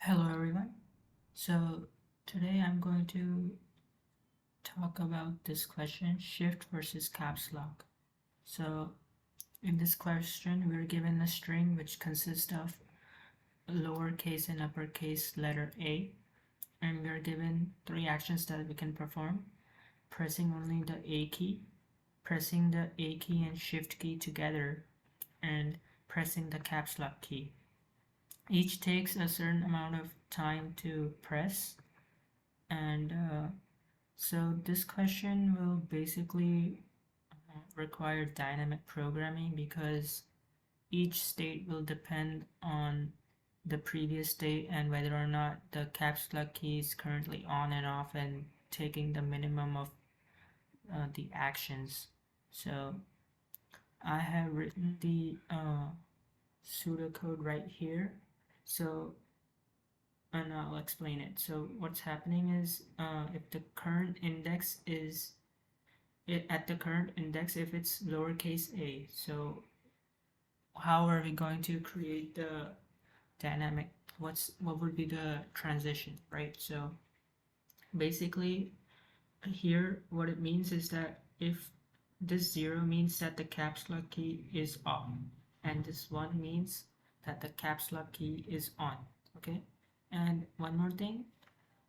Hello everyone. So today I'm going to talk about this question, shift versus caps lock. So in this question we're given a string which consists of lowercase and uppercase letter A, and we're given three actions that we can perform: pressing only the A key, pressing the A key and shift key together, and pressing the caps lock key. Each takes a certain amount of time to press, and so this question will basically require dynamic programming because each state will depend on the previous state and whether or not the caps lock key is currently on and off and taking the minimum of the actions. So I have written the pseudocode right here. So and I'll explain it. So what's happening is if the current index is at the current index, if it's lowercase a, so how are we going to create the dynamic? What would be the transition, right? So basically here what it means is that if this 0 means that the caps lock key is off, and this 1 means that the caps lock key is on. Okay, and one more thing,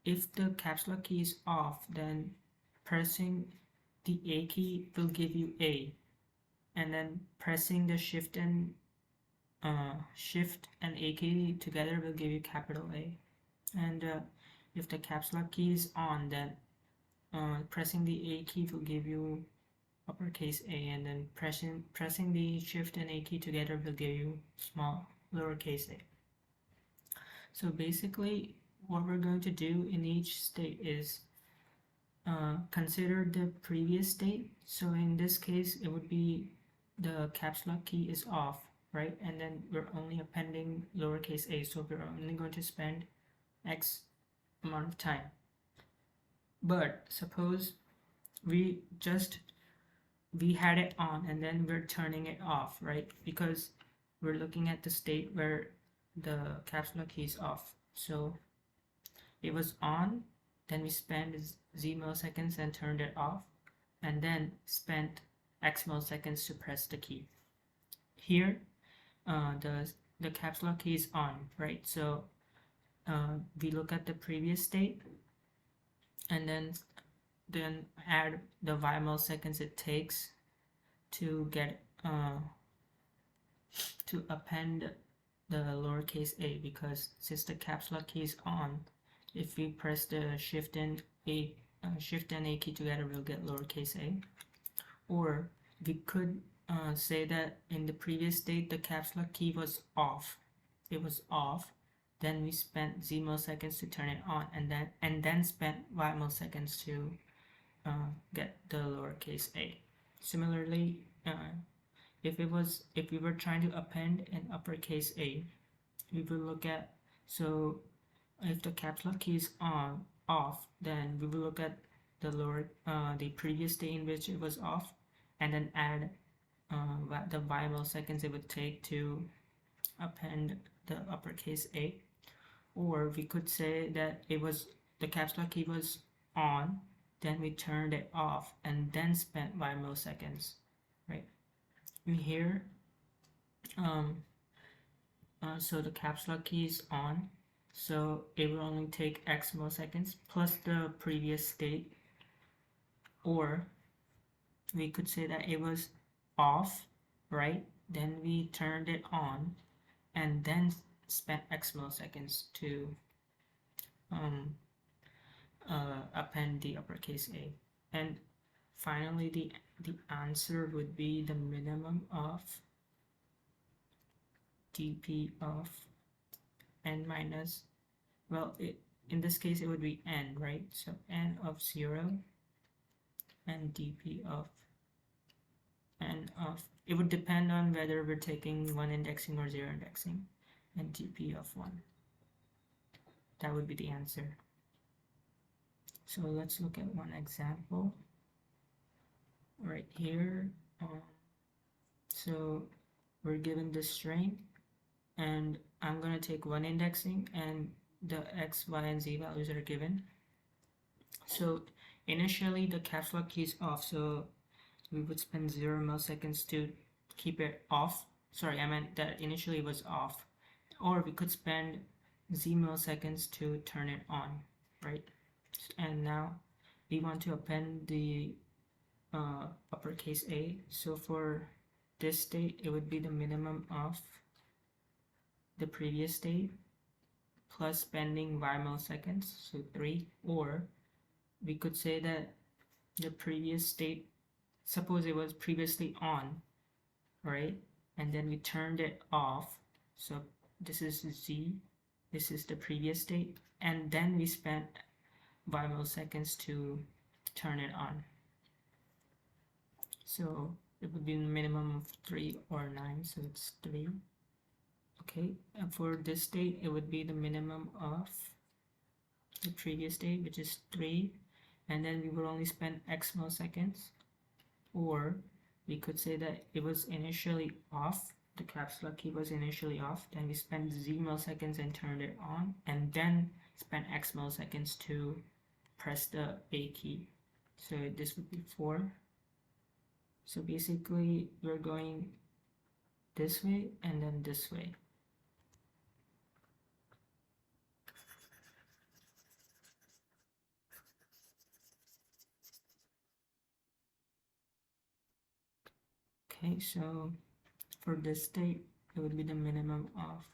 if the caps lock key is off, then pressing the A key will give you A, and then pressing the shift and A key together will give you capital A. And if the caps lock key is on, then pressing the A key will give you uppercase A, and then pressing the shift and A key together will give you small lowercase a. So basically what we're going to do in each state is consider the previous state. So in this case it would be the caps lock key is off, right? And then we're only appending lowercase a, so we're only going to spend X amount of time. But suppose we had it on and then we're turning it off, right? Because we're looking at the state where the caps lock key is off. So it was on, then we spent Z milliseconds and turned it off, and then spent X milliseconds to press the key. Here the caps lock key is on, right? So we look at the previous state and then add the Y milliseconds it takes to get to append the lowercase a, because since the caps lock key is on, if we press the shift and A key together, we'll get lowercase a. Or we could say that in the previous state the caps lock key was off. It was off. Then we spent Z milliseconds to turn it on, and then spent Y milliseconds to get the lowercase a. Similarly, if we were trying to append an uppercase a, we will look at, so if the caps lock key is off, then we will look at the previous state in which it was off, and then add the Y milliseconds it would take to append the uppercase a. Or we could say that the caps lock key was on, then we turned it off and then spent Y milliseconds, right? And here so the caps lock key is on, so it will only take X milliseconds plus the previous state. Or we could say that it was off, right? Then we turned it on and then spent X milliseconds to append the uppercase a. And finally the answer would be the minimum of dp of n minus, well, in this case it would be n, right? So n of 0 and dp of n of, it would depend on whether we're taking 1 indexing or 0 indexing, and dp of 1. That would be the answer. So let's look at one example right here. So we're given this string, and I'm going to take 1 indexing, and the x, y, and z values are given. So initially the Capslock key is off, so we would spend 0 milliseconds to keep it off. Sorry, I meant that initially it was off. Or we could spend z milliseconds to turn it on, right? And now we want to append the uppercase A. So for this state, it would be the minimum of the previous state plus spending y milliseconds, so 3. Or we could say that the previous state, suppose it was previously on, right? And then we turned it off. So this is z, this is the previous state, and then we spent y milliseconds to turn it on. So it would be a minimum of 3 or 9, so it's 3. Okay, and for this state, it would be the minimum of the previous state, which is 3, and then we would only spend x milliseconds. Or we could say that it was initially off, the Capslock key was initially off, then we spent z milliseconds and turned it on, and then spent x milliseconds to press the A key. So this would be 4. So basically we're going this way and then this way. Okay, so for this state, it would be the minimum of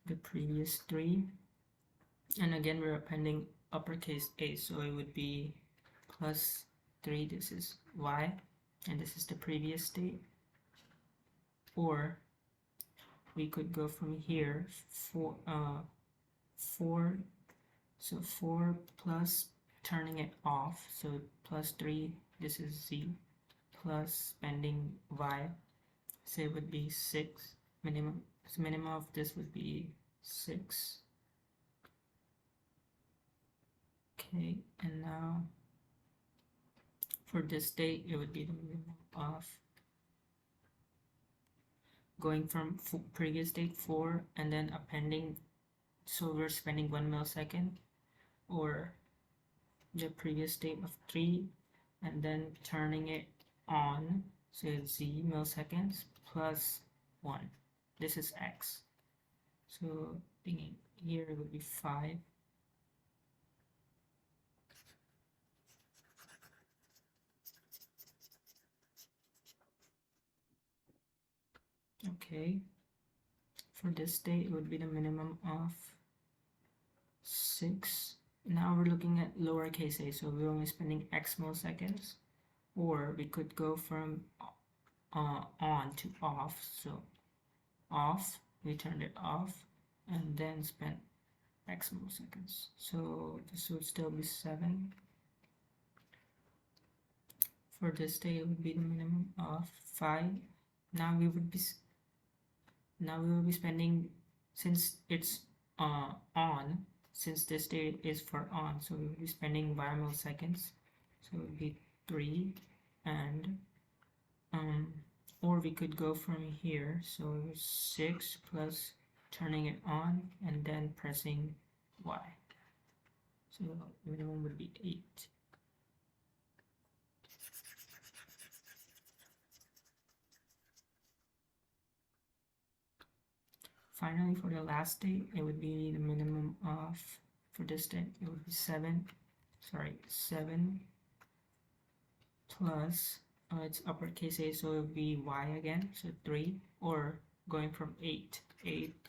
the previous 3. And again, we're appending uppercase A, so it would be plus 3, this is y, and this is the previous state. Or we could go from here, 4, so 4 plus turning it off, so plus 3, this is z, plus spending y, so it would be 6, minimum, so minimum of this would be 6. Okay, and now for this state, it would be the minimum of going from previous state 4 and then appending, so we're spending 1 millisecond, or the previous state of 3 and then turning it on, so it's z milliseconds plus 1, this is x, so thinking here it would be 5. Okay, for this state it would be the minimum of 6. Now we're looking at lowercase a, so we're only spending x milliseconds. Or we could go from on to off, so off, we turned it off and then spent x milliseconds, so this would still be 7. For this state it would be the minimum of 5. Now we will be spending, since it's on, since this state is for on, so we will be spending y milliseconds, so it would be 3. And or we could go from here, so 6 plus turning it on and then pressing y, so the minimum would be 8. Finally, for the last state, it would be the minimum of, for this state, it would be 7 plus, it's uppercase A, so it would be y again, so 3, or going from 8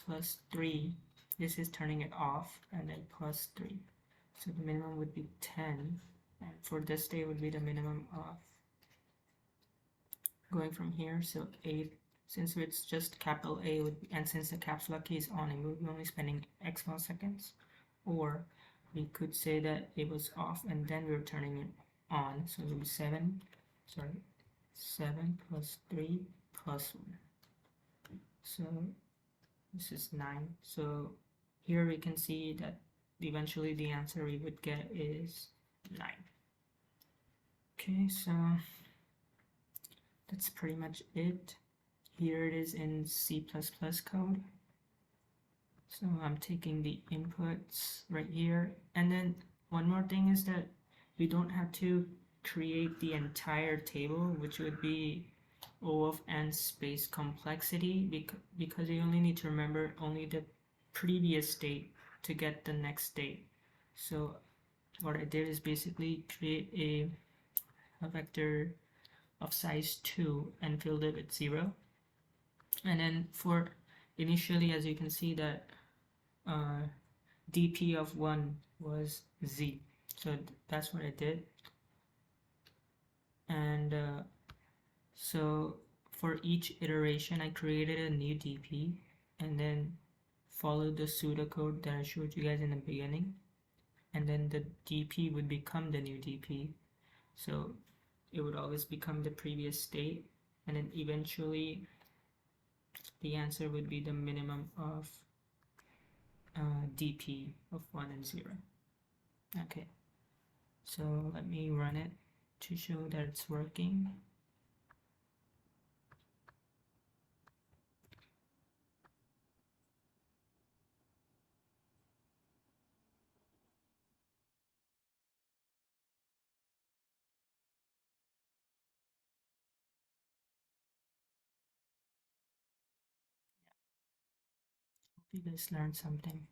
plus 3, this is turning it off, and then plus 3, so the minimum would be 10, and for this state it would be the minimum of going from here, so 8, since it's just capital A, would be, and since the Capslock key is on, it would be only spending x milliseconds. Or we could say that it was off and then we're turning it on, so it would be 7 plus 3 plus 1, so this is 9. So here we can see that eventually the answer we would get is 9. Okay, so that's pretty much it. Here it is in C++ code. So I'm taking the inputs right here, and then one more thing is that we don't have to create the entire table, which would be O of n space complexity, because you only need to remember only the previous state to get the next state. So what I did is basically create a vector of size 2 and filled it with 0. And then for initially, as you can see, that dp of 1 was z. So that's what I did. And so for each iteration, I created a new dp and then followed the pseudocode that I showed you guys in the beginning. And then the dp would become the new dp. So it would always become the previous state, and then eventually the answer would be the minimum of dp of 1 and 0. Okay, so let me run it to show that it's working. Hope you guys learned something.